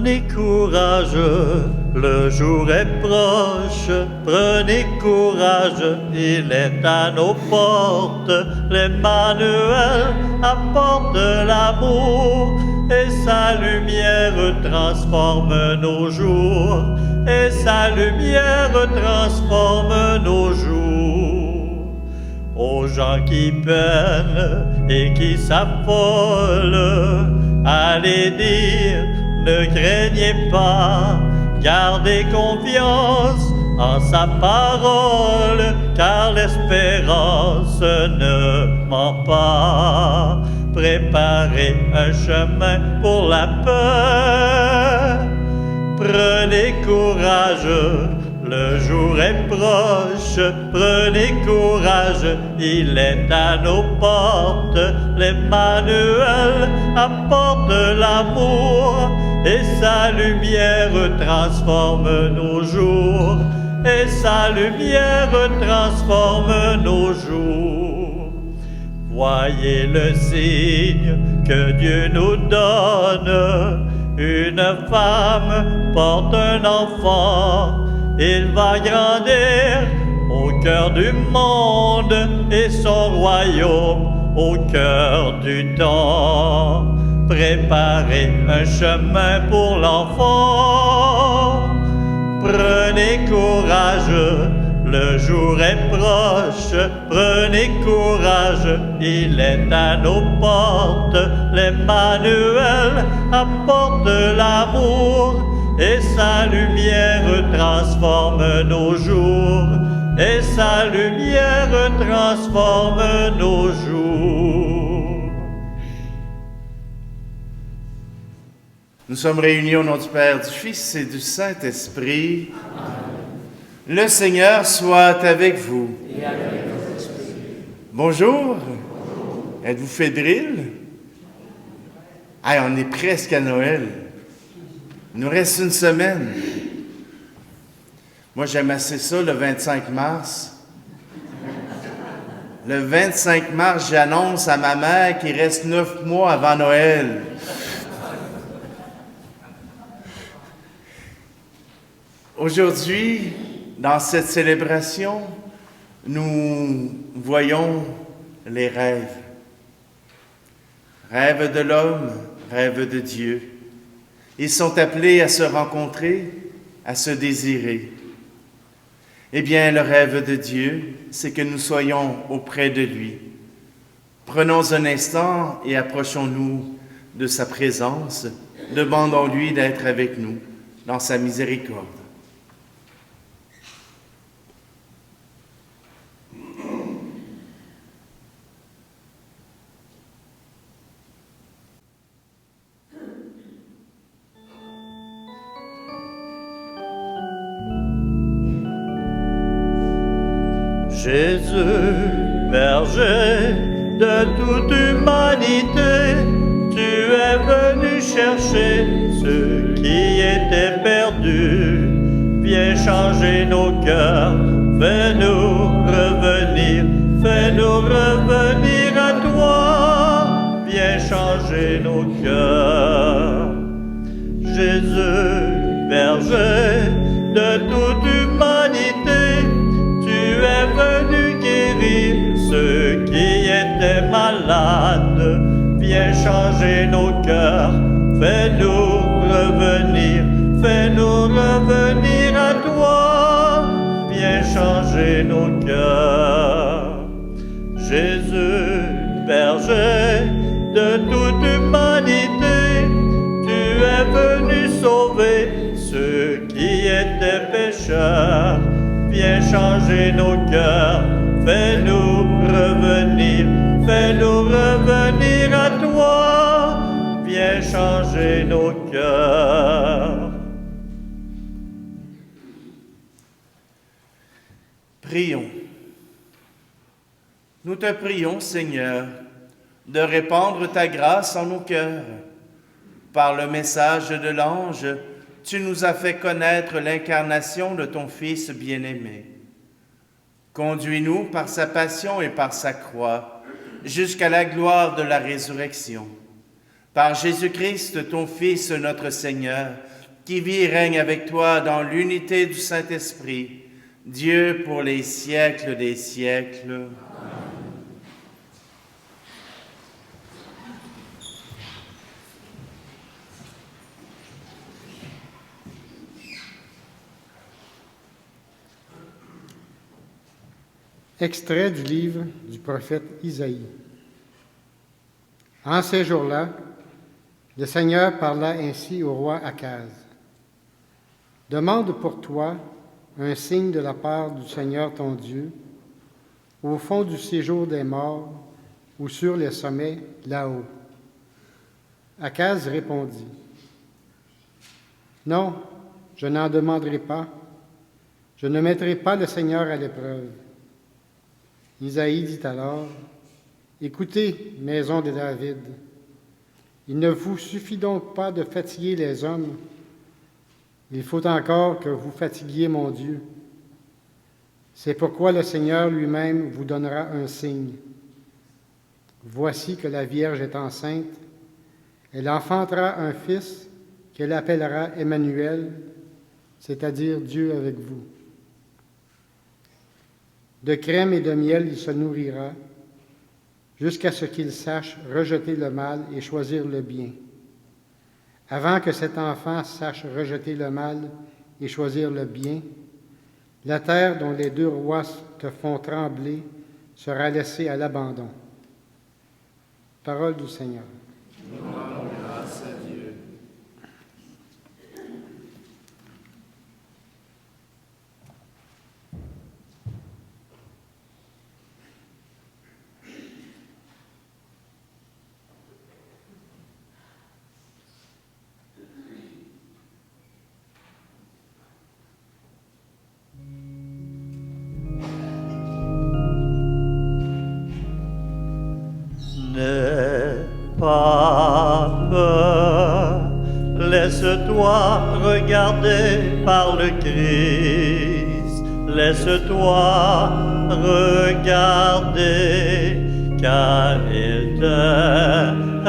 Prenez courage, le jour est proche. Prenez courage, il est à nos portes. L'Emmanuel apporte l'amour et sa lumière transforme nos jours. Et sa lumière transforme nos jours. Aux gens qui peinent et qui s'affolent, allez dire, ne craignez pas, gardez confiance en sa parole, car l'espérance ne ment pas. Préparez un chemin pour la paix. Prenez courage, le jour est proche. Prenez courage, il est à nos portes. L'Emmanuel apporte l'amour et sa lumière transforme nos jours. Et sa lumière transforme nos jours. Voyez le signe que Dieu nous donne. Une femme porte un enfant, il va grandir au cœur du monde et son royaume au cœur du temps. Préparez un chemin pour l'enfant. Prenez courage, le jour est proche. Prenez courage, il est à nos portes. L'Emmanuel apporte l'amour et sa lumière transforme nos jours. Et sa lumière transforme nos jours. Nous sommes réunis au nom du Père, du Fils et du Saint-Esprit. Le Seigneur soit avec vous. Et avec votre esprit. Bonjour. Êtes-vous fébrile? On est presque à Noël. Il nous reste une semaine. Moi, j'aime assez ça, le 25 mars. Le 25 mars, j'annonce à ma mère qu'il reste 9 mois avant Noël. Aujourd'hui, dans cette célébration, nous voyons les rêves. Rêves de l'homme, rêves de Dieu. Ils sont appelés à se rencontrer, à se désirer. Eh bien, le rêve de Dieu, c'est que nous soyons auprès de lui. Prenons un instant et approchons-nous de sa présence. Demandons-lui d'être avec nous dans sa miséricorde. Jésus, berger de toute humanité, tu es venu chercher ceux qui étaient perdus. Viens changer nos cœurs, fais-nous revenir à toi. Viens changer nos cœurs. Jésus, berger de toute humanité, tu es venu guérir ceux qui étaient malades. Viens changer nos cœurs, fais-nous revenir à toi. Viens changer nos cœurs. Jésus, berger de toute humanité, tu es venu sauver ceux qui étaient pécheurs. Viens changer nos cœurs, fais-nous revenir à toi. Viens changer nos cœurs. Prions. Nous te prions, Seigneur, de répandre ta grâce en nos cœurs. Par le message de l'ange, tu nous as fait connaître l'incarnation de ton Fils bien-aimé. Conduis-nous par sa passion et par sa croix jusqu'à la gloire de la résurrection. Par Jésus-Christ, ton Fils, notre Seigneur, qui vit et règne avec toi dans l'unité du Saint-Esprit, Dieu pour les siècles des siècles. Extrait du livre du prophète Isaïe. En ces jours-là, le Seigneur parla ainsi au roi Akaz. Demande pour toi un signe de la part du Seigneur ton Dieu, au fond du séjour des morts ou sur les sommets là-haut. Akaz répondit, non, je n'en demanderai pas. Je ne mettrai pas le Seigneur à l'épreuve. Isaïe dit alors, écoutez, maison de David, il ne vous suffit donc pas de fatiguer les hommes, il faut encore que vous fatiguiez mon Dieu. C'est pourquoi le Seigneur lui-même vous donnera un signe. Voici que la Vierge est enceinte, elle enfantera un fils qu'elle appellera Emmanuel, c'est-à-dire Dieu avec vous. De crème et de miel il se nourrira, jusqu'à ce qu'il sache rejeter le mal et choisir le bien. Avant que cet enfant sache rejeter le mal et choisir le bien, la terre dont les deux rois te font trembler sera laissée à l'abandon. Parole du Seigneur. Nous rendons grâce à Dieu. N'aie pas peur, laisse-toi regarder par le Christ, laisse-toi regarder, car il t'aime.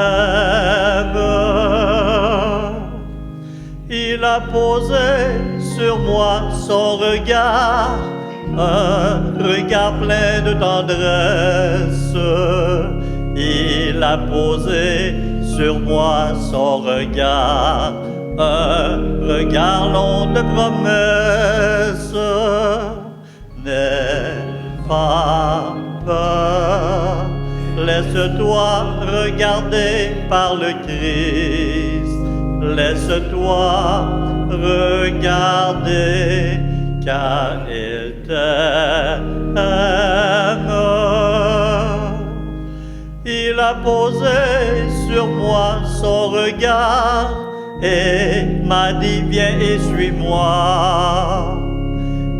Il a posé sur moi son regard, un regard plein de tendresse. Il a posé sur moi son regard, un regard long de promesses. N'aie pas peur, laisse-toi regarder par le Christ, laisse-toi regarder, car il t'aime. Il a posé sur moi son regard et m'a dit viens et suis-moi.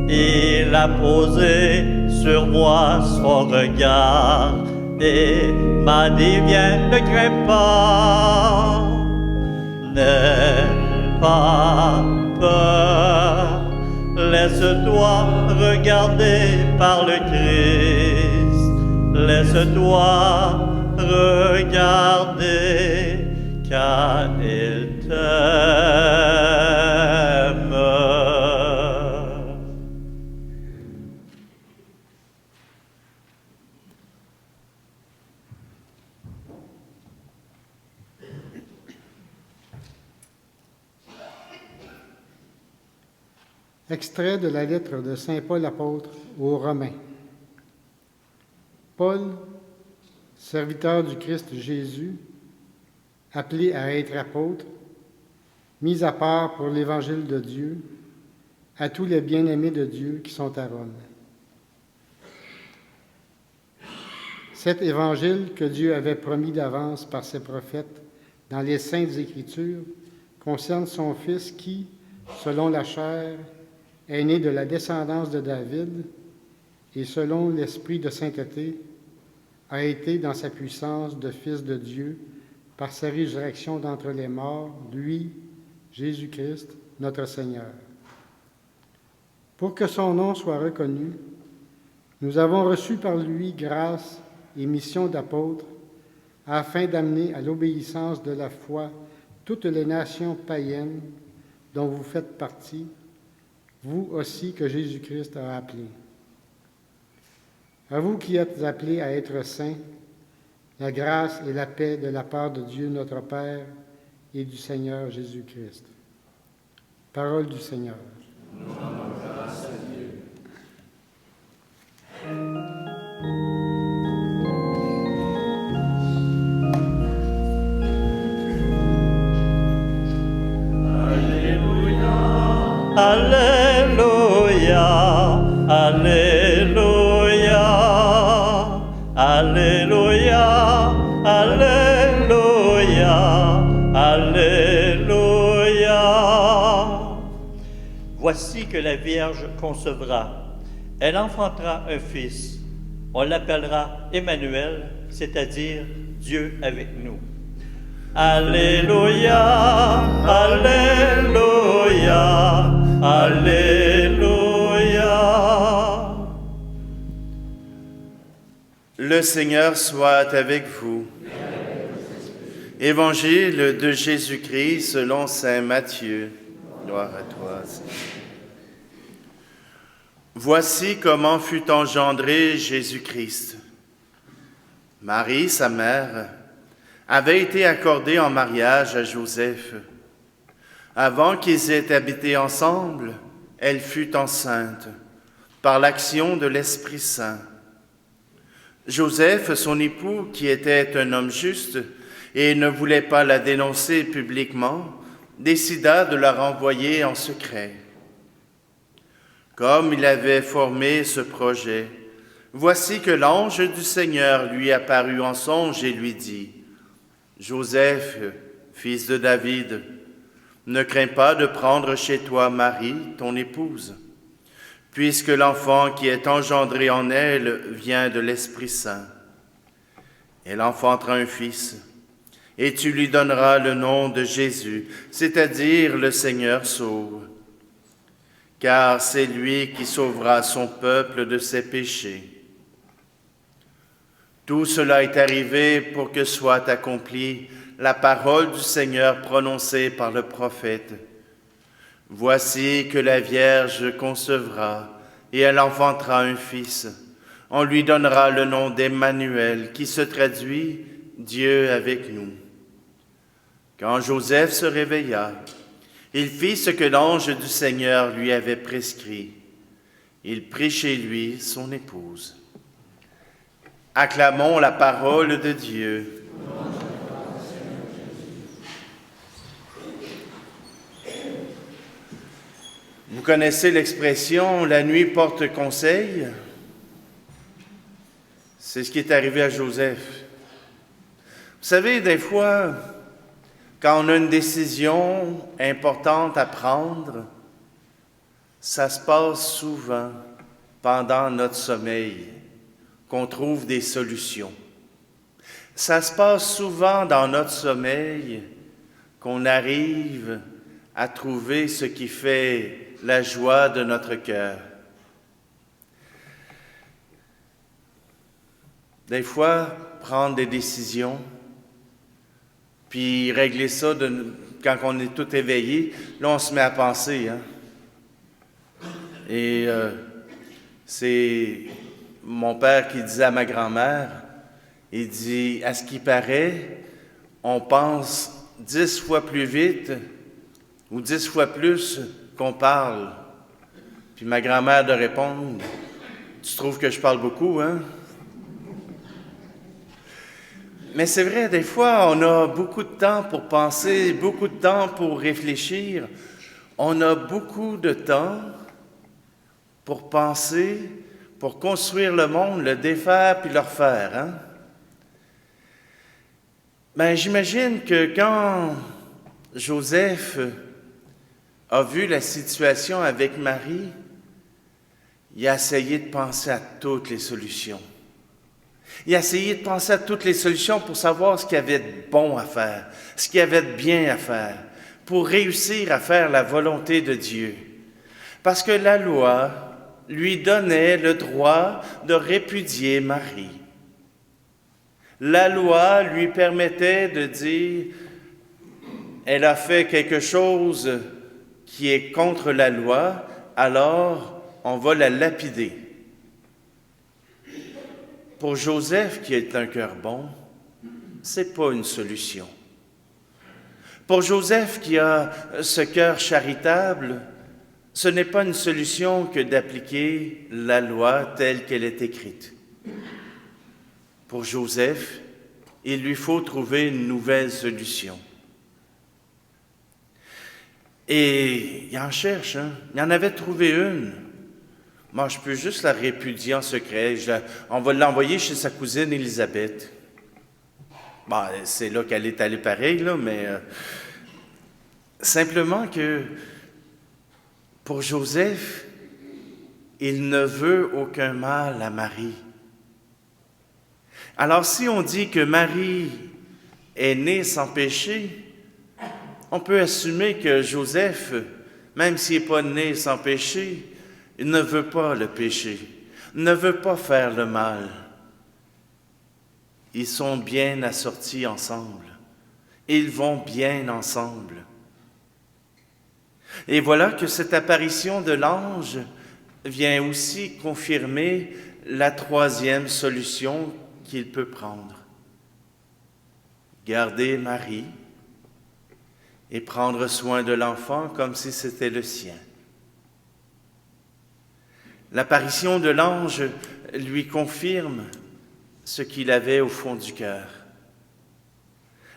Il a posé sur moi son regard et m'a dit viens, ne crains pas. N'aie pas peur, laisse-toi regarder par le Christ, laisse-toi regarder, car il t'aime. Extrait de la lettre de saint Paul apôtre aux Romains. Paul, serviteur du Christ Jésus, appelé à être apôtre, mis à part pour l'évangile de Dieu, à tous les bien-aimés de Dieu qui sont à Rome. Cet évangile que Dieu avait promis d'avance par ses prophètes dans les Saintes Écritures concerne son Fils qui, selon la chair, est né de la descendance de David et selon l'esprit de sainteté, a été dans sa puissance de Fils de Dieu par sa résurrection d'entre les morts, lui, Jésus-Christ, notre Seigneur. Pour que son nom soit reconnu, nous avons reçu par lui grâce et mission d'apôtre afin d'amener à l'obéissance de la foi toutes les nations païennes dont vous faites partie, vous aussi que Jésus-Christ a appelés. À vous qui êtes appelés à être saints, la grâce et la paix de la part de Dieu notre Père et du Seigneur Jésus-Christ. Parole du Seigneur. Nous rendons grâce à Dieu. Alléluia, Alléluia, Alléluia, Alléluia, Alléluia. Voici que la Vierge concevra. Elle enfantera un fils. On l'appellera Emmanuel, c'est-à-dire Dieu avec nous. Alléluia, Alléluia, Alléluia. Le Seigneur soit avec vous. Évangile de Jésus-Christ selon saint Matthieu. Gloire à toi, Seigneur. Voici comment fut engendré Jésus-Christ. Marie, sa mère, avait été accordée en mariage à Joseph. Avant qu'ils aient habité ensemble, elle fut enceinte par l'action de l'Esprit Saint. Joseph, son époux, qui était un homme juste et ne voulait pas la dénoncer publiquement, décida de la renvoyer en secret. Comme il avait formé ce projet, voici que l'ange du Seigneur lui apparut en songe et lui dit : « Joseph, fils de David, ne crains pas de prendre chez toi Marie, ton épouse, puisque l'enfant qui est engendré en elle vient de l'Esprit Saint. Elle enfantera un fils, et tu lui donneras le nom de Jésus, c'est-à-dire le Seigneur sauve. Car c'est lui qui sauvera son peuple de ses péchés. Tout cela est arrivé pour que soit accomplie la parole du Seigneur prononcée par le prophète. Voici que la Vierge concevra et elle enfantera un fils. On lui donnera le nom d'Emmanuel, qui se traduit « Dieu avec nous ». Quand Joseph se réveilla, il fit ce que l'ange du Seigneur lui avait prescrit. Il prit chez lui son épouse. Acclamons la parole de Dieu. Vous connaissez l'expression « la nuit porte conseil ». C'est ce qui est arrivé à Joseph. Vous savez, des fois, quand on a une décision importante à prendre, ça se passe souvent pendant notre sommeil qu'on trouve des solutions. Ça se passe souvent dans notre sommeil qu'on arrive à trouver ce qui fait la joie de notre cœur. Des fois, prendre des décisions, puis régler ça quand on est tout éveillé, là on se met à penser. Et c'est mon père qui disait à ma grand-mère, il dit, à ce qui paraît, on pense 10 fois plus vite ou 10 fois plus qu'on parle. Puis ma grand-mère de répondre, tu trouves que je parle beaucoup, hein? Mais c'est vrai, des fois, on a beaucoup de temps pour penser, beaucoup de temps pour réfléchir. On a beaucoup de temps pour penser, pour construire le monde, le défaire puis le refaire, hein? Ben, j'imagine que quand Joseph a vu la situation avec Marie, il a essayé de penser à toutes les solutions. Il a essayé de penser à toutes les solutions pour savoir ce qu'il y avait de bon à faire, ce qu'il y avait de bien à faire, pour réussir à faire la volonté de Dieu. Parce que la loi lui donnait le droit de répudier Marie. La loi lui permettait de dire, elle a fait quelque chose qui est contre la loi, alors on va la lapider. Pour Joseph, qui est un cœur bon, c'est pas une solution. Pour Joseph, qui a ce cœur charitable, ce n'est pas une solution que d'appliquer la loi telle qu'elle est écrite. Pour Joseph, il lui faut trouver une nouvelle solution. Et il en cherche, hein? Il en avait trouvé une. Moi, je peux juste la répudier en secret. On va l'envoyer chez sa cousine Élisabeth. Bon, c'est là qu'elle est allée pareil, là, mais simplement que pour Joseph, il ne veut aucun mal à Marie. Alors, si on dit que Marie est née sans péché, on peut assumer que Joseph, même s'il n'est pas né sans péché, il ne veut pas le péché, ne veut pas faire le mal. Ils sont bien assortis ensemble. Ils vont bien ensemble. Et voilà que cette apparition de l'ange vient aussi confirmer la troisième solution qu'il peut prendre. Garder Marie et prendre soin de l'enfant comme si c'était le sien. L'apparition de l'ange lui confirme ce qu'il avait au fond du cœur.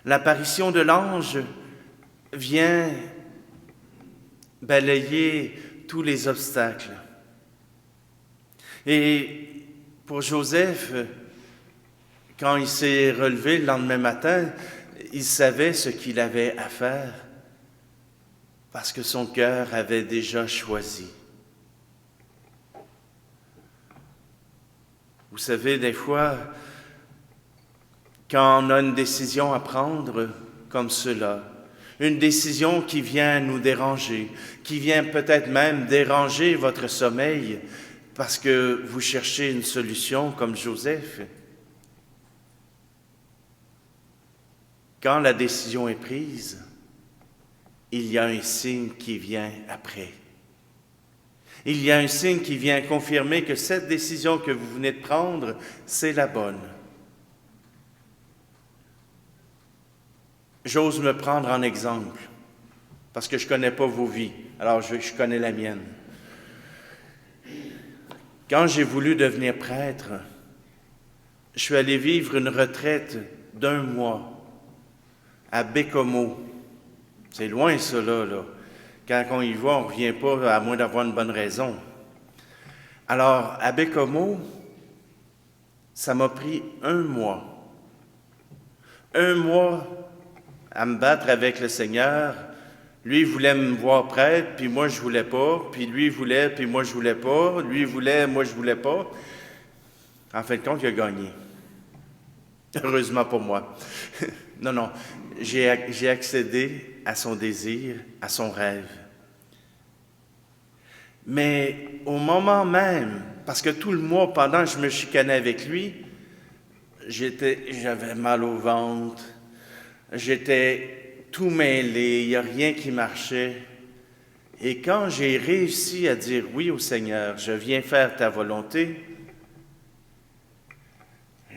L'apparition de l'ange vient balayer tous les obstacles. Et pour Joseph, quand il s'est relevé le lendemain matin, il savait ce qu'il avait à faire parce que son cœur avait déjà choisi. Vous savez, des fois, quand on a une décision à prendre comme cela, une décision qui vient nous déranger, qui vient peut-être même déranger votre sommeil parce que vous cherchez une solution comme Joseph, quand la décision est prise, il y a un signe qui vient après. Il y a un signe qui vient confirmer que cette décision que vous venez de prendre, c'est la bonne. J'ose me prendre en exemple, parce que je ne connais pas vos vies, alors je connais la mienne. Quand j'ai voulu devenir prêtre, je suis allé vivre une retraite d'1 mois à Bécomo. C'est loin, ça, là. Quand on y va, on ne revient pas, à moins d'avoir une bonne raison. Alors, à Bécomo, ça m'a pris 1 mois. 1 mois à me battre avec le Seigneur. Lui, il voulait me voir prêtre, puis moi, je ne voulais pas. Puis lui, il voulait, puis moi, je ne voulais pas. Lui, il voulait, moi, je ne voulais pas. En fin de compte, il a gagné. Heureusement pour moi. Non, j'ai accédé à son désir, à son rêve. Mais au moment même, parce que tout le mois, pendant que je me chicanais avec lui, j'avais mal au ventre, j'étais tout mêlé, il n'y a rien qui marchait. Et quand j'ai réussi à dire oui au Seigneur, je viens faire ta volonté,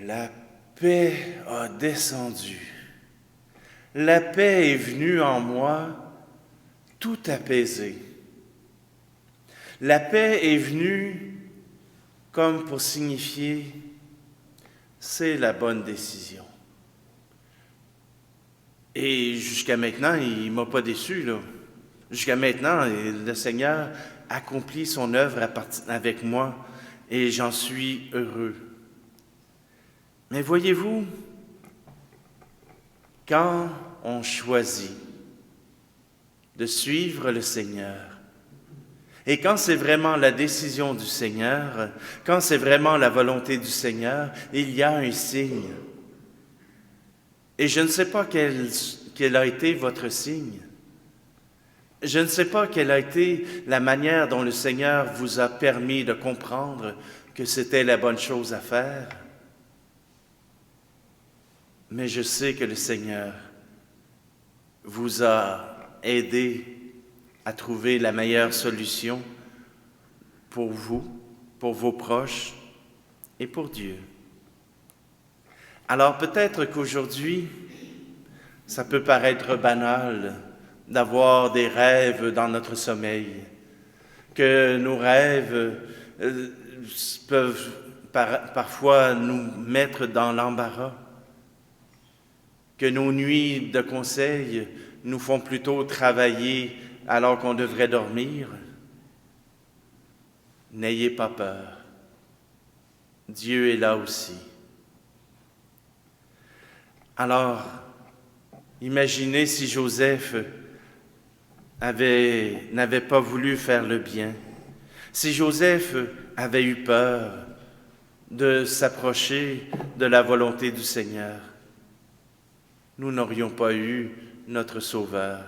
la paix a descendu. La paix est venue en moi, tout apaisée. La paix est venue comme pour signifier c'est la bonne décision. Et jusqu'à maintenant, il ne m'a pas déçu, là. Jusqu'à maintenant, le Seigneur accomplit son œuvre avec moi et j'en suis heureux. Mais voyez-vous, quand on choisit de suivre le Seigneur, et quand c'est vraiment la décision du Seigneur, quand c'est vraiment la volonté du Seigneur, il y a un signe. Et je ne sais pas quel a été votre signe. Je ne sais pas quelle a été la manière dont le Seigneur vous a permis de comprendre que c'était la bonne chose à faire. mais je sais que le Seigneur vous a aidé à trouver la meilleure solution pour vous, pour vos proches et pour Dieu. Alors peut-être qu'aujourd'hui, ça peut paraître banal d'avoir des rêves dans notre sommeil, que nos rêves peuvent parfois nous mettre dans l'embarras, que nos nuits de conseil nous font plutôt travailler alors qu'on devrait dormir. N'ayez pas peur. Dieu est là aussi. Alors, imaginez si Joseph n'avait pas voulu faire le bien, si Joseph avait eu peur de s'approcher de la volonté du Seigneur, nous n'aurions pas eu notre Sauveur.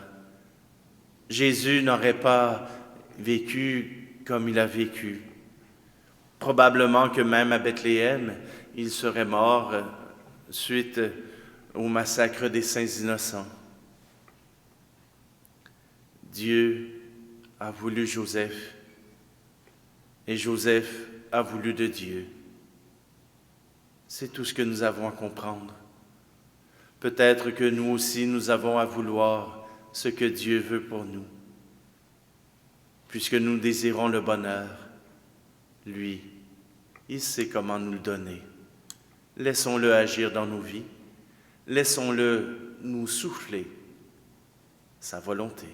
Jésus n'aurait pas vécu comme il a vécu. Probablement que même à Bethléem, il serait mort suite au massacre des saints innocents. Dieu a voulu Joseph et Joseph a voulu de Dieu. C'est tout ce que nous avons à comprendre. Peut-être que nous aussi, nous avons à vouloir ce que Dieu veut pour nous. Puisque nous désirons le bonheur, lui, il sait comment nous le donner. Laissons-le agir dans nos vies. Laissons-le nous souffler sa volonté.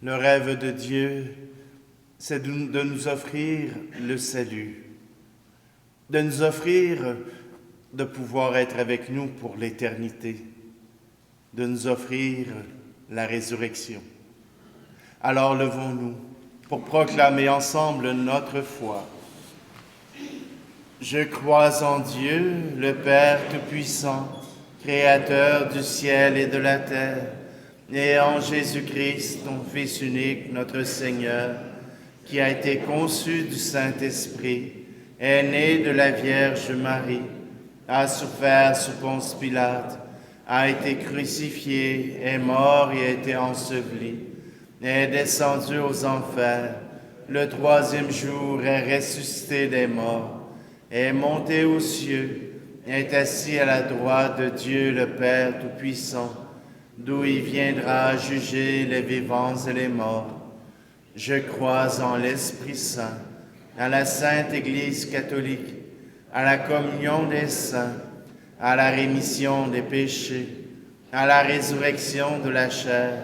Le rêve de Dieu, c'est de nous offrir le salut, de nous offrir de pouvoir être avec nous pour l'éternité, de nous offrir la résurrection. Alors levons-nous pour proclamer ensemble notre foi. Je crois en Dieu, le Père Tout-Puissant, Créateur du ciel et de la terre, et en Jésus-Christ, ton Fils unique, notre Seigneur, qui a été conçu du Saint-Esprit, est né de la Vierge Marie, a souffert sous Ponce Pilate, a été crucifié, est mort et a été enseveli, est descendu aux enfers, le troisième jour est ressuscité des morts, est monté aux cieux, est assis à la droite de Dieu le Père Tout-Puissant, d'où il viendra juger les vivants et les morts. Je crois en l'Esprit Saint, à la Sainte Église catholique, à la communion des saints, à la rémission des péchés, à la résurrection de la chair,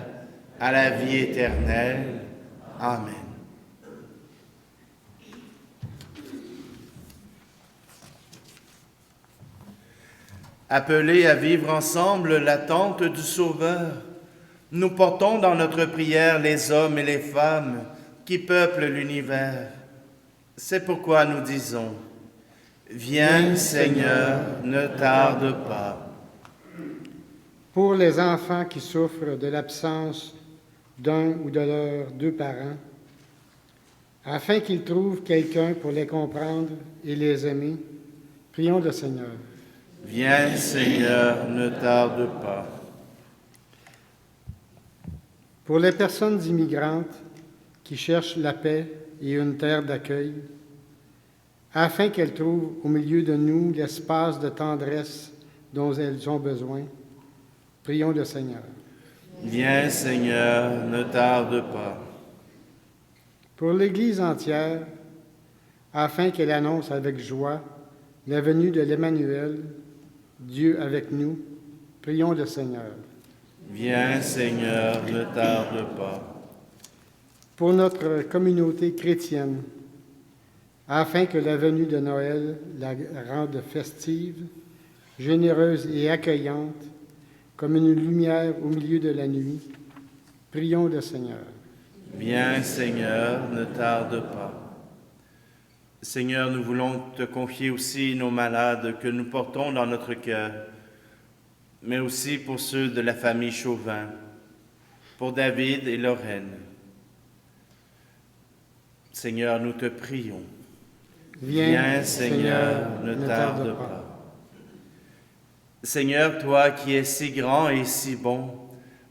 à la vie éternelle. Amen. Appelés à vivre ensemble l'attente du Sauveur, nous portons dans notre prière les hommes et les femmes qui peuplent l'univers. C'est pourquoi nous disons « Viens, Seigneur, ne tarde pas ». Pour les enfants qui souffrent de l'absence d'un ou de leurs deux parents, afin qu'ils trouvent quelqu'un pour les comprendre et les aimer, prions le Seigneur. Viens, Seigneur, ne tarde pas. Pour les personnes immigrantes qui cherchent la paix et une terre d'accueil, afin qu'elles trouvent au milieu de nous l'espace de tendresse dont elles ont besoin. Prions le Seigneur. Viens, Seigneur, ne tarde pas. Pour l'Église entière, afin qu'elle annonce avec joie la venue de l'Emmanuel, Dieu avec nous, prions le Seigneur. Viens, Seigneur, ne tarde pas. Pour notre communauté chrétienne, afin que la venue de Noël la rende festive, généreuse et accueillante, comme une lumière au milieu de la nuit, prions le Seigneur. Viens, Seigneur, ne tarde pas. Seigneur, nous voulons te confier aussi nos malades que nous portons dans notre cœur, mais aussi pour ceux de la famille Chauvin, pour David et Lorraine. Seigneur, nous te prions. Viens, Seigneur, ne tarde pas. Seigneur, toi qui es si grand et si bon,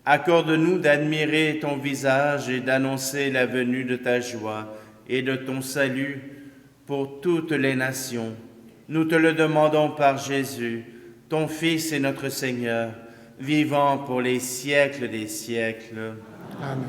accorde-nous d'admirer ton visage et d'annoncer la venue de ta joie et de ton salut pour toutes les nations. Nous te le demandons par Jésus, ton Fils et notre Seigneur, vivant pour les siècles des siècles. Amen.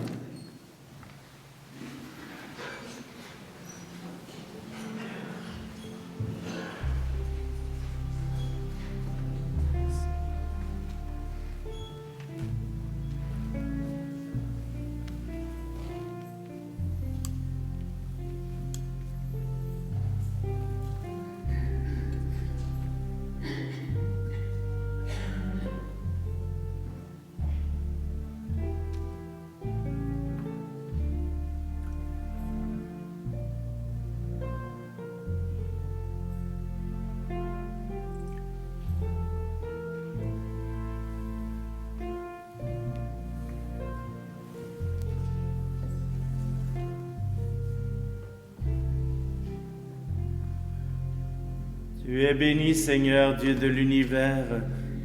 Tu es béni, Seigneur, Dieu de l'univers.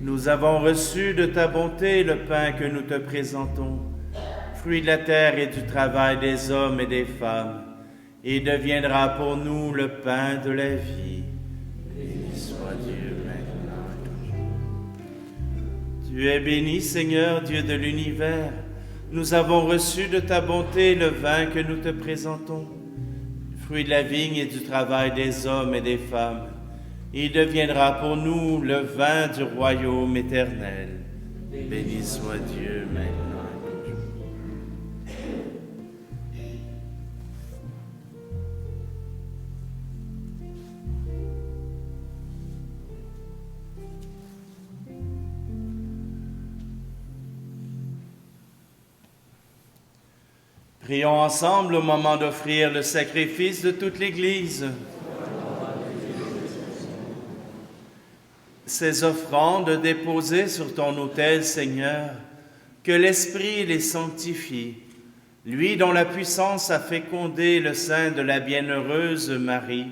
Nous avons reçu de ta bonté le pain que nous te présentons, fruit de la terre et du travail des hommes et des femmes. Il deviendra pour nous le pain de la vie. Béni soit Dieu maintenant et toujours. Tu es béni, Seigneur, Dieu de l'univers. Nous avons reçu de ta bonté le vin que nous te présentons, fruit de la vigne et du travail des hommes et des femmes. Il deviendra pour nous le vin du royaume éternel. Béni soit Dieu maintenant et toujours. Prions ensemble au moment d'offrir le sacrifice de toute l'Église. Ces offrandes déposées sur ton autel, Seigneur, que l'Esprit les sanctifie, lui dont la puissance a fécondé le sein de la bienheureuse Marie,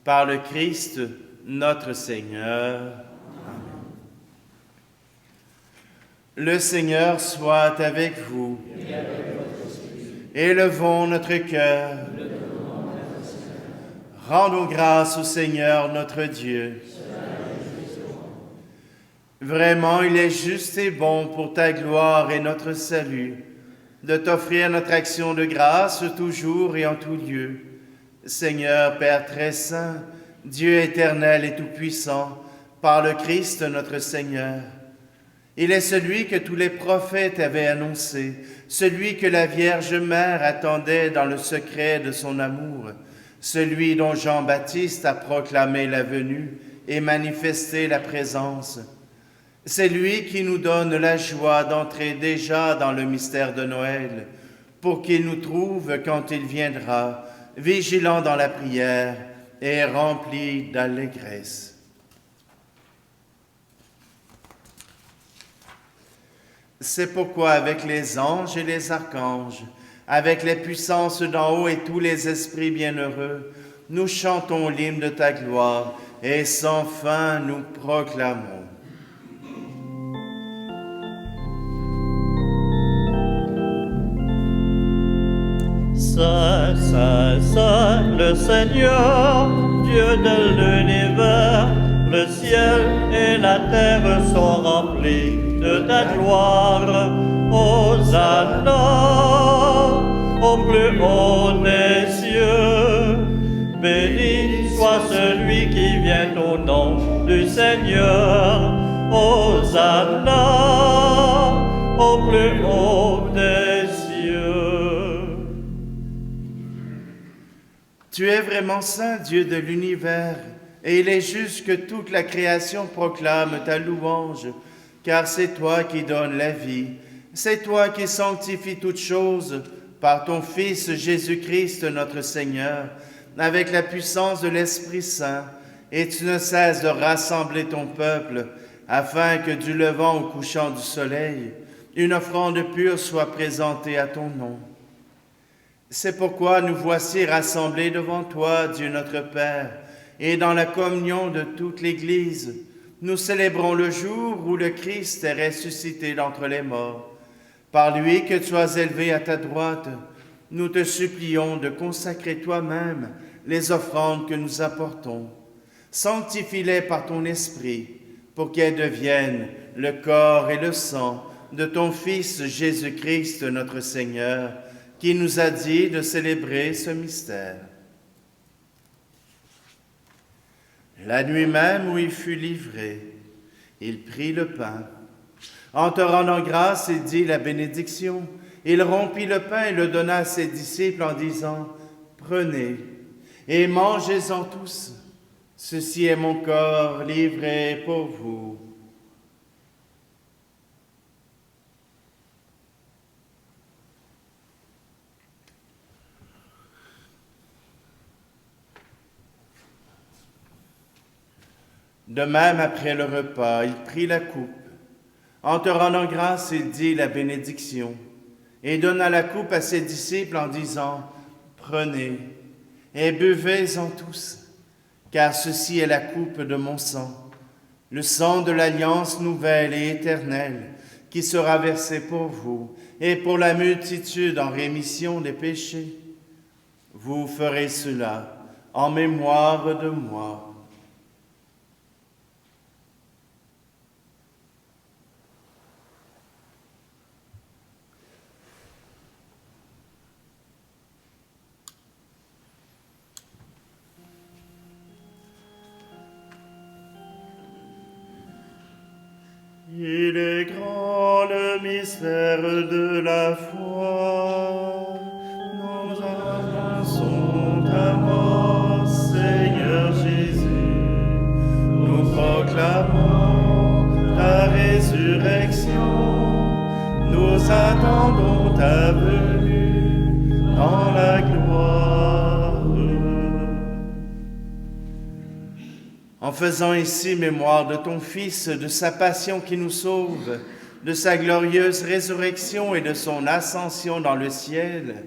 par le Christ notre Seigneur. Amen. Le Seigneur soit avec vous. Élevons notre cœur. Rendons grâce au Seigneur notre Dieu. Vraiment, il est juste et bon pour ta gloire et notre salut de t'offrir notre action de grâce toujours et en tout lieu. Seigneur, Père très saint, Dieu éternel et tout-puissant, par le Christ notre Seigneur. Il est celui que tous les prophètes avaient annoncé, celui que la Vierge Mère attendait dans le secret de son amour, celui dont Jean-Baptiste a proclamé la venue et manifesté la présence. C'est lui qui nous donne la joie d'entrer déjà dans le mystère de Noël, pour qu'il nous trouve quand il viendra, vigilants dans la prière et remplis d'allégresse. C'est pourquoi avec les anges et les archanges, avec les puissances d'en haut et tous les esprits bienheureux, nous chantons l'hymne de ta gloire et sans fin nous proclamons. Saint Saint, Saint, le Seigneur, Dieu de l'univers, le ciel et la terre sont remplis de ta gloire. Hosanna au plus haut des cieux. Béni soit celui qui vient au nom du Seigneur. Hosanna au plus haut des cieux. Tu es vraiment saint, Dieu de l'univers, et il est juste que toute la création proclame ta louange, car c'est toi qui donnes la vie, c'est toi qui sanctifies toutes choses par ton Fils Jésus-Christ notre Seigneur, avec la puissance de l'Esprit Saint, et tu ne cesses de rassembler ton peuple, afin que du levant au couchant du soleil, une offrande pure soit présentée à ton nom. C'est pourquoi nous voici rassemblés devant toi, Dieu notre Père, et dans la communion de toute l'Église, nous célébrons le jour où le Christ est ressuscité d'entre les morts. Par lui que tu as élevé à ta droite, nous te supplions de consacrer toi-même les offrandes que nous apportons. Sanctifie-les par ton Esprit, pour qu'elles deviennent le corps et le sang de ton Fils Jésus-Christ notre Seigneur, qui nous a dit de célébrer ce mystère. La nuit même où il fut livré, il prit le pain. En te rendant grâce, il dit la bénédiction. Il rompit le pain et le donna à ses disciples en disant, « Prenez et mangez-en tous. Ceci est mon corps livré pour vous. » De même, après le repas, il prit la coupe. En te rendant grâce, il dit la bénédiction et donna la coupe à ses disciples en disant, « Prenez et buvez-en tous, car ceci est la coupe de mon sang, le sang de l'alliance nouvelle et éternelle, qui sera versé pour vous et pour la multitude en rémission des péchés. Vous ferez cela en mémoire de moi. » Il est grand le mystère de la foi. Nous annonçons ta mort, Seigneur Jésus. Nous proclamons ta résurrection. Nous attendons ta venue dans la gloire. En faisant ici mémoire de ton Fils, de sa passion qui nous sauve, de sa glorieuse résurrection et de son ascension dans le ciel,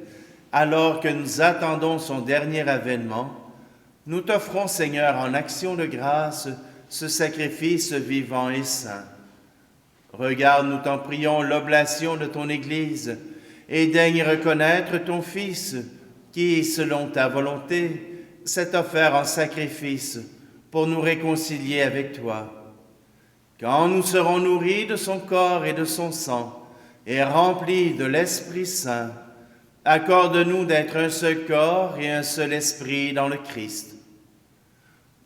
alors que nous attendons son dernier avènement, nous t'offrons, Seigneur, en action de grâce, ce sacrifice vivant et saint. Regarde, nous t'en prions, l'oblation de ton Église, et daigne reconnaître ton Fils, qui, selon ta volonté, s'est offert en sacrifice pour nous réconcilier avec toi. Quand nous serons nourris de son corps et de son sang, et remplis de l'Esprit Saint, accorde-nous d'être un seul corps et un seul esprit dans le Christ.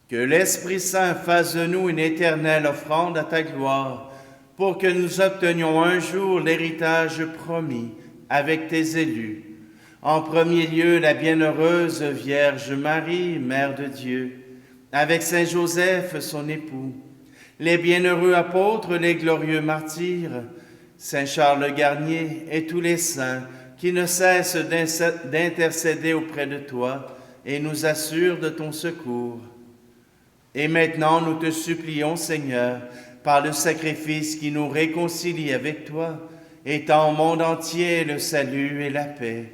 Que l'Esprit Saint fasse de nous une éternelle offrande à ta gloire, pour que nous obtenions un jour l'héritage promis avec tes élus. En premier lieu, la bienheureuse Vierge Marie, Mère de Dieu, avec Saint Joseph, son époux, les bienheureux apôtres, les glorieux martyrs, Saint Charles Garnier et tous les saints qui ne cessent d'intercéder auprès de toi et nous assurent de ton secours. Et maintenant, nous te supplions, Seigneur, par le sacrifice qui nous réconcilie avec toi, étends au monde entier le salut et la paix.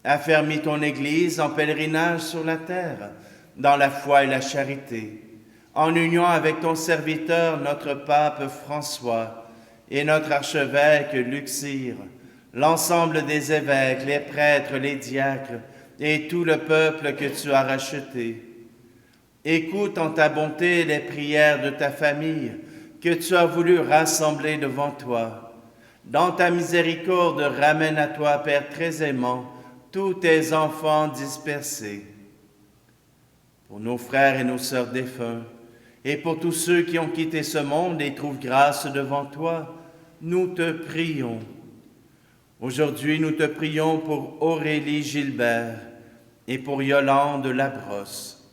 Affermis ton Église en pèlerinage sur la terre, dans la foi et la charité, en union avec ton serviteur, notre pape François, et notre archevêque Luxire, l'ensemble des évêques, les prêtres, les diacres, et tout le peuple que tu as racheté. Écoute en ta bonté les prières de ta famille que tu as voulu rassembler devant toi. Dans ta miséricorde, ramène à toi, Père très aimant, tous tes enfants dispersés. Pour nos frères et nos sœurs défunts, et pour tous ceux qui ont quitté ce monde et trouvent grâce devant toi, nous te prions. Aujourd'hui, nous te prions pour Aurélie Gilbert et pour Yolande Labrosse.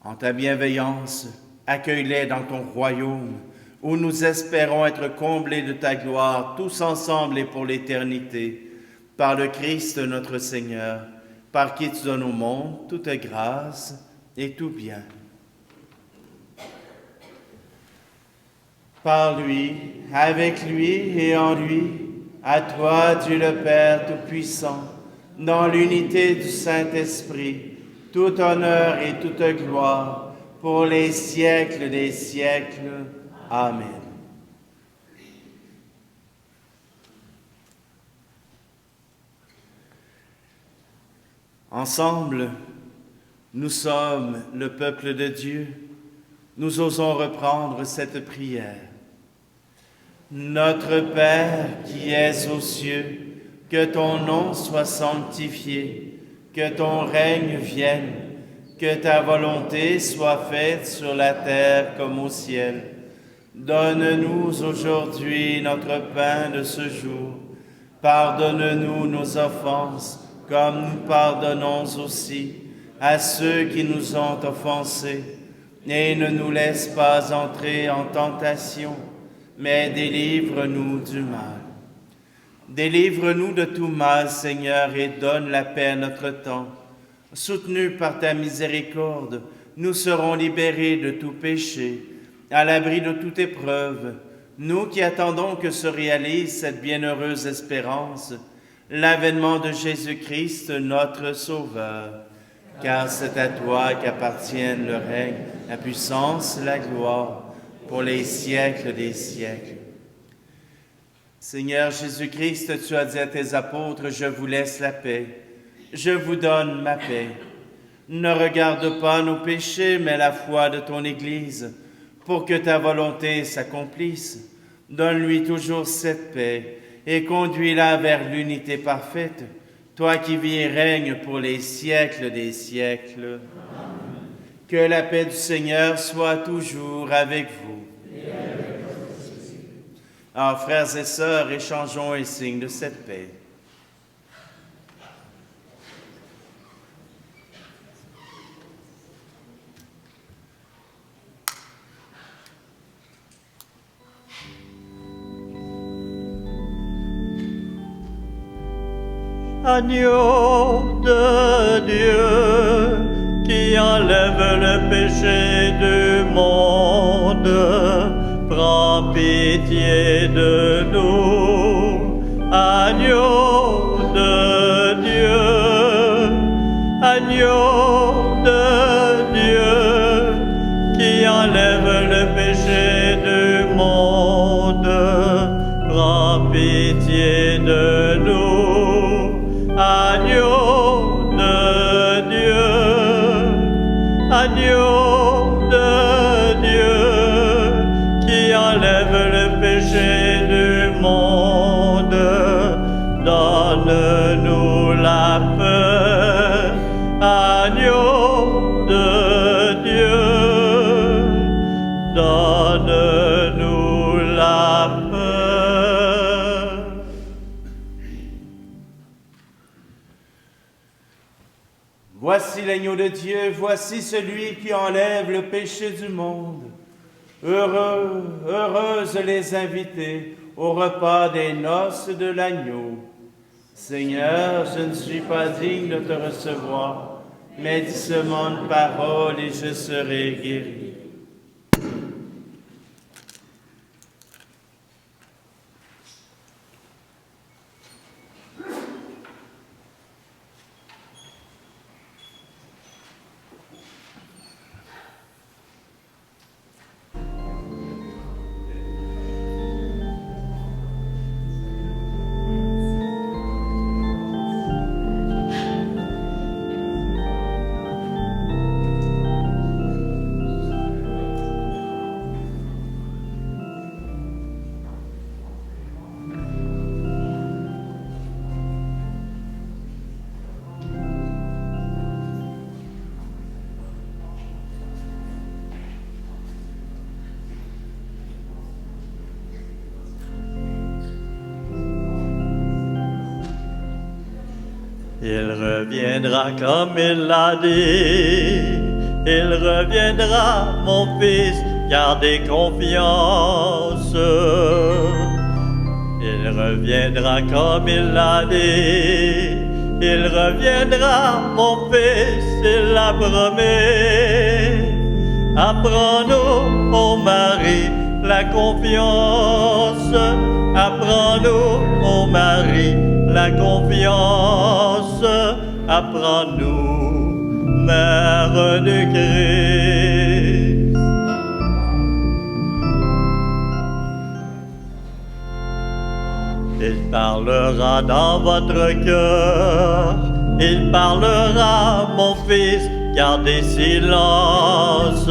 En ta bienveillance, accueille-les dans ton royaume, où nous espérons être comblés de ta gloire, tous ensemble et pour l'éternité, par le Christ notre Seigneur, par qui tu donnes au monde toute grâce et tout bien. Par lui, avec lui et en lui, à toi, Dieu le Père Tout-Puissant, dans l'unité du Saint-Esprit, tout honneur et toute gloire, pour les siècles des siècles. Amen. Ensemble, nous sommes le peuple de Dieu. Nous osons reprendre cette prière. Notre Père qui es aux cieux, que ton nom soit sanctifié, que ton règne vienne, que ta volonté soit faite sur la terre comme au ciel. Donne-nous aujourd'hui notre pain de ce jour. Pardonne-nous nos offenses, comme nous pardonnons aussi à ceux qui nous ont offensés. Et ne nous laisse pas entrer en tentation, mais délivre-nous du mal. Délivre-nous de tout mal, Seigneur, et donne la paix à notre temps. Soutenus par ta miséricorde, nous serons libérés de tout péché, à l'abri de toute épreuve, nous qui attendons que se réalise cette bienheureuse espérance, l'avènement de Jésus-Christ, notre Sauveur. Car c'est à toi qu'appartiennent le règne, la puissance, la gloire, pour les siècles des siècles. Seigneur Jésus-Christ, tu as dit à tes apôtres, « Je vous laisse la paix, je vous donne ma paix. » Ne regarde pas nos péchés, mais la foi de ton Église, pour que ta volonté s'accomplisse. Donne-lui toujours cette paix et conduis-la vers l'unité parfaite, toi qui vis et règnes pour les siècles des siècles. Amen. Que la paix du Seigneur soit toujours avec vous. Alors, frères et sœurs, échangeons un signe de cette paix. Agneau de Dieu, qui enlève le péché du monde, prends pitié de nous. Agneau de Dieu, agneau de Dieu, qui enlève le péché du monde, prends pitié de nous. Agneau de Dieu, agneau de Dieu, qui enlève le péché du monde, donne-nous la paix. Agneau de Dieu, donne-nous la paix. Voici l'agneau de Dieu, voici celui qui enlève le péché du monde. Heureux, heureuses les invités au repas des noces de l'agneau. Seigneur, je ne suis pas digne de te recevoir, mais dis seulement une parole et je serai guéri. Il reviendra comme il l'a dit. Il reviendra, mon fils, gardez confiance. Il reviendra comme il l'a dit. Il reviendra, mon fils, il l'a promis. Apprends-nous, ô Marie, la confiance. Apprends-nous, ô Marie, la confiance. Apprends-nous, Mère du Christ. Il parlera dans votre cœur. Il parlera, mon fils, gardez silence.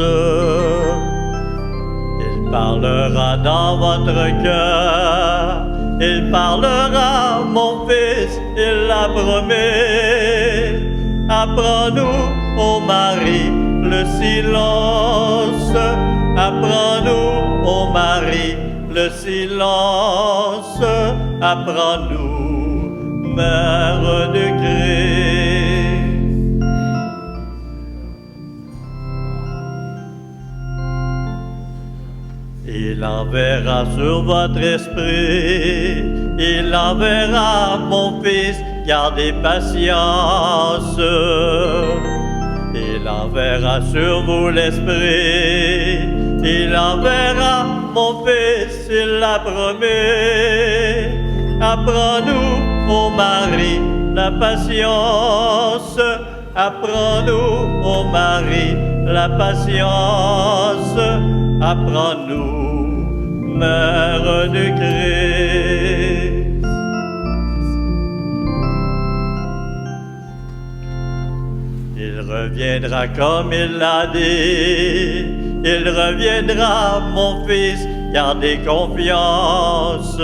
Il parlera dans votre cœur. Il parlera, mon fils, il l'a promis. Apprends-nous, ô Marie, le silence. Apprends-nous, ô Marie, le silence. Apprends-nous, Mère du Christ. Il enverra sur votre esprit, il enverra, mon fils, gardez patience. Il enverra sur vous l'esprit, il enverra, mon fils, il l'a promis. Apprends-nous, ô Marie, la patience. Apprends-nous, ô Marie, la patience. Apprends-nous, Mère du Christ. Il reviendra comme il l'a dit. Il reviendra, mon fils, gardez confiance.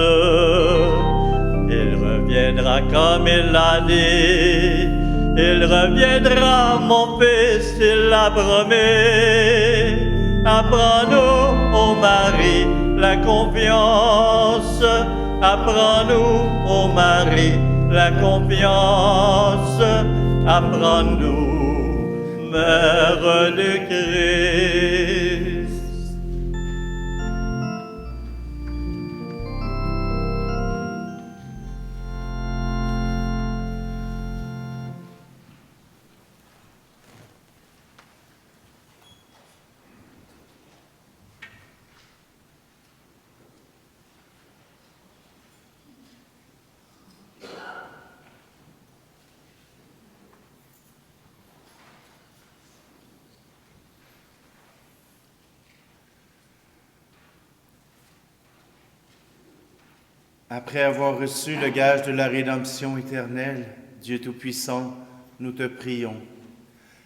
Il reviendra comme il l'a dit. Il reviendra, mon fils, il l'a promis. Apprends-nous, ô Marie, la confiance. Apprends-nous, ô Marie, la confiance. Apprends-nous, Mère du Christ. Après avoir reçu le gage de la rédemption éternelle, Dieu Tout-Puissant, nous te prions.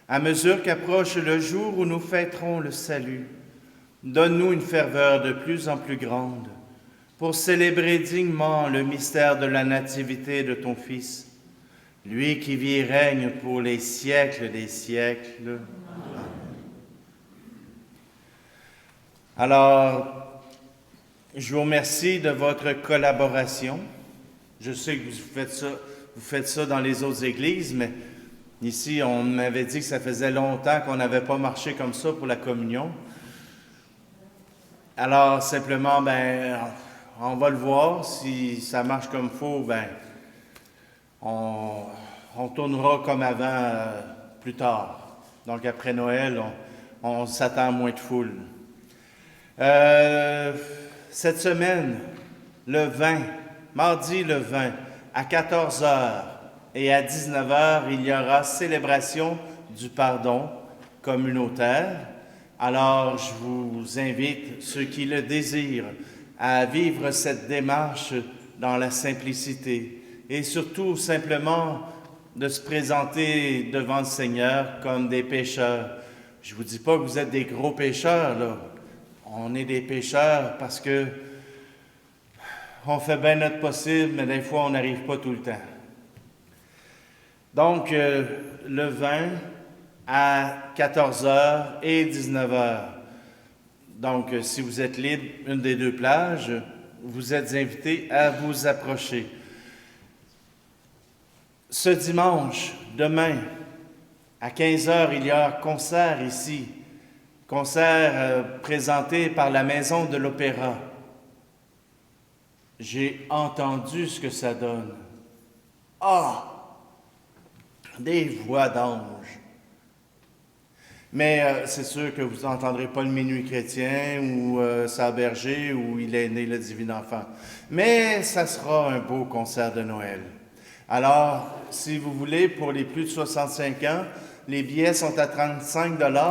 À mesure qu'approche le jour où nous fêterons le salut, donne-nous une ferveur de plus en plus grande pour célébrer dignement le mystère de la nativité de ton Fils, lui qui vit et règne pour les siècles des siècles. Alors, je vous remercie de votre collaboration. Je sais que vous faites ça dans les autres églises, mais ici, on m'avait dit que ça faisait longtemps qu'on n'avait pas marché comme ça pour la communion. Alors, simplement, on va le voir. Si ça marche comme il faut, on tournera comme avant plus tard. Donc, après Noël, on s'attend à moins de foule. Cette semaine, le 20, mardi le 20, à 14h et à 19h, il y aura célébration du pardon communautaire. Alors, je vous invite, ceux qui le désirent, à vivre cette démarche dans la simplicité et surtout simplement de se présenter devant le Seigneur comme des pécheurs. Je ne vous dis pas que vous êtes des gros pécheurs, là. On est des pécheurs parce que on fait bien notre possible, mais des fois, on n'arrive pas tout le temps. Donc, le 20 à 14h et 19h. Donc, si vous êtes libre, une des deux plages, vous êtes invités à vous approcher. Ce dimanche, demain, à 15h, il y a un concert ici, concert présenté par la Maison de l'Opéra. J'ai entendu ce que ça donne. Ah! Des voix d'anges. Mais c'est sûr que vous n'entendrez pas le Minuit chrétien ou Sa Berger où il est né le divin enfant. Mais ça sera un beau concert de Noël. Alors, si vous voulez, pour les plus de 65 ans, les billets sont à 35 $.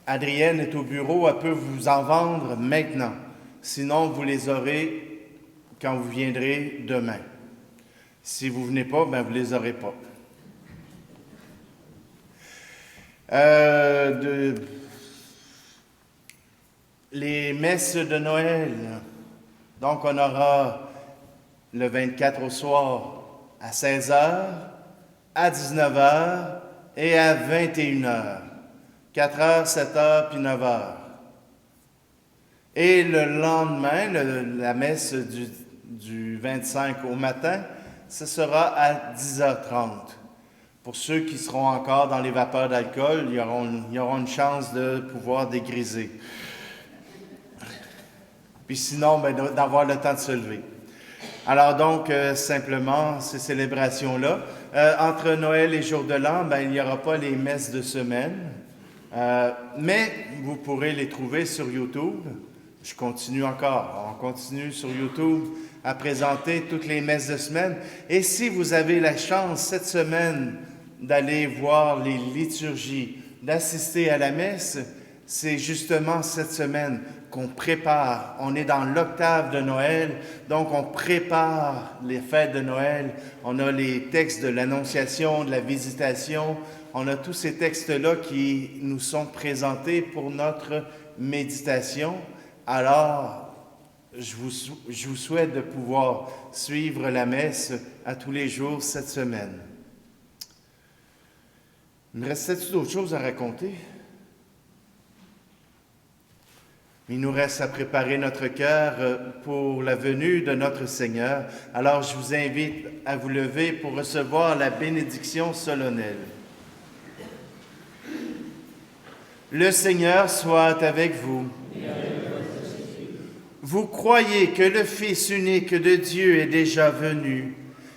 Adrienne est au bureau, elle peut vous en vendre maintenant. Sinon, vous les aurez quand vous viendrez demain. Si vous ne venez pas, ben vous ne les aurez pas. Les messes de Noël. Donc, on aura le 24 au soir à 16h, à 19h et à 21h. 4h, 7h, puis 9h. Et le lendemain, la messe du 25 au matin, ce sera à 10h30. Pour ceux qui seront encore dans les vapeurs d'alcool, ils auront une chance de pouvoir dégriser. Puis sinon, d'avoir le temps de se lever. Alors donc, simplement, ces célébrations-là. Entre Noël et Jour de l'An, il n'y aura pas les messes de semaine, mais vous pourrez les trouver sur YouTube. Je continue encore. On continue sur YouTube à présenter toutes les messes de semaine. Et si vous avez la chance cette semaine d'aller voir les liturgies, d'assister à la messe, c'est justement cette semaine qu'on prépare. On est dans l'octave de Noël, donc on prépare les fêtes de Noël. On a les textes de l'Annonciation, de la Visitation. On a tous ces textes-là qui nous sont présentés pour notre méditation. Alors, je vous souhaite de pouvoir suivre la messe à tous les jours cette semaine. Il me restait-il d'autres choses à raconter? Il nous reste à préparer notre cœur pour la venue de notre Seigneur. Alors, je vous invite à vous lever pour recevoir la bénédiction solennelle. Le Seigneur soit avec vous. Vous croyez que le Fils unique de Dieu est déjà venu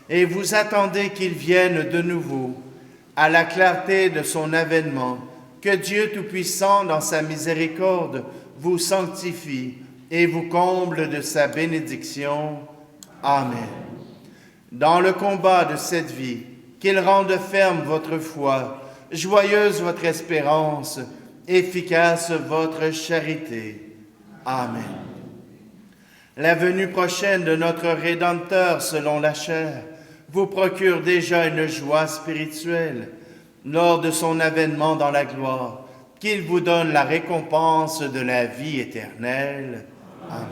et vous attendez qu'il vienne de nouveau à la clarté de son avènement. Que Dieu Tout-Puissant, dans sa miséricorde, vous sanctifie et vous comble de sa bénédiction. Amen. Dans le combat de cette vie, qu'il rende ferme votre foi, joyeuse votre espérance, efficace votre charité. Amen. La venue prochaine de notre Rédempteur selon la chair vous procure déjà une joie spirituelle lors de son avènement dans la gloire, qu'il vous donne la récompense de la vie éternelle. Amen.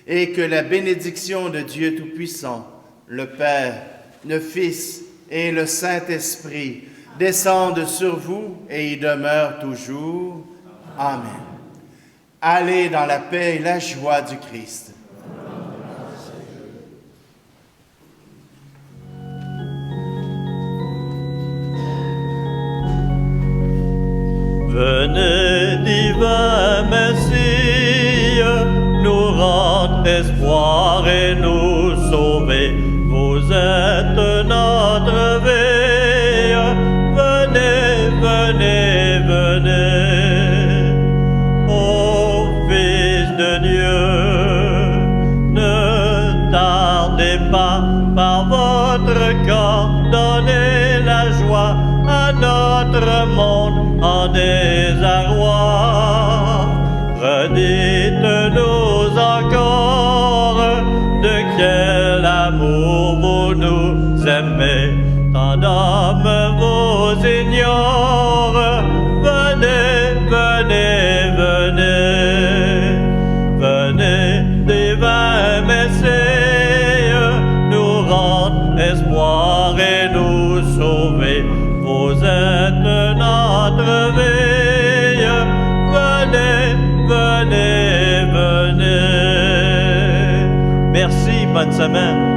Et que la bénédiction de Dieu Tout-Puissant, le Père, le Fils et le Saint-Esprit descendent sur vous et y demeurent toujours. Amen. Allez dans la paix et la joie du Christ. Venez, divin Messie, nous rendre espoir et nous sauver. Vous êtes notre vie. Venez, venez, venez. Ô Fils de Dieu, ne tardez pas par votre corps, donnez la joie à notre monde en désarroi. Redites-nous encore de quel amour vous nous aimez, tant d'hommes vous ignorent. Venez, venez, venez, venez, divin Messie, nous rendre espoir et nous sauver. Vous êtes notre vie. Venez, venez, venez. Merci, bonne semaine.